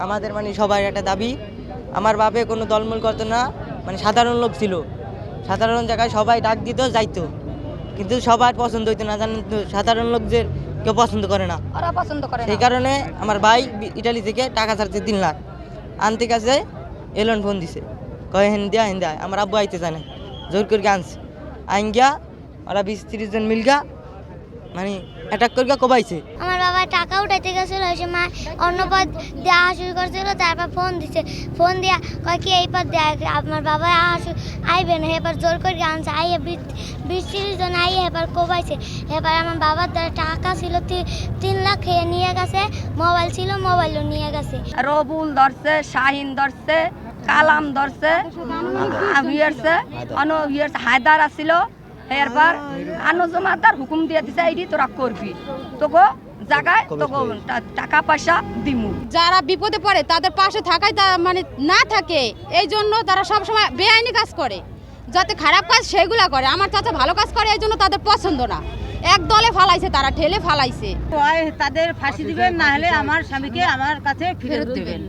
আমাদের মানে সবার একটা দাবি, আমার বাপে কোনো দলমূল করতো না, মানে সাধারণ লোক ছিল, সাধারণ জায়গায় সবাই ডাক দিত যাইতো, কিন্তু সবার পছন্দ হইতো না, জানেন তো সাধারণ লোকদের কেউ পছন্দ করে না, ওরা পছন্দ করে সেই না। কারণে আমার ভাই ইটালি থেকে টাকা ছাড়ছে 3 লাখ আনতে কাছে এলন ফোন দিছে, কয়ে হেন দেয়া আমার আব্বু আইতে চায় না, জোর করে আনছে, আইন গিয়া ওরা 20-30 জন মিলগা মানে অ্যাটাক করে কোবাইছে। আমার বাবা টাকা উঠাইতে গেছিল, ওই সময় অন্য পথ দেওয়া শুরু করছিল, তারপর ফোন দিছে, ফোন দিয়া কয় কি এই পথ দেয়, আমার বাবা আইবে না, এবার জোর করে আনছে, আইয়ে 20-30 জন আইয়ে এবার কোবাইছে। এবার আমার বাবার দ্বারা টাকা ছিল 3 লাখ খেয়ে নিয়ে গেছে, মোবাইল ছিল মোবাইলও নিয়ে গেছে। রবুল ধরছে, শাহিন ধরছে, কালাম ধরছে, হায়দার আসছিল, এরপর আনজমাদার হুকুম দিয়ে দিছে এইটি তোরা করবি, তোকে জায়গায় তোকে টাকা পয়সা দিমু। যারা বিপদে পড়ে তাদের পাশে থাকাই মানে না থাকে, এই জন্য তারা সবসময় বেআইনি কাজ করে, যাতে খারাপ কাজ সেগুলা করে। আমার চাচা ভালো কাজ করে, এই জন্য তাদের পছন্দ না, এক দলে ফালাইছে, তারা ঠেলে ফালাইছে। তাদের ফাঁসি দিবেন, না হলে আমার স্বামীকে আমার কাছে ফেরত দিবেন।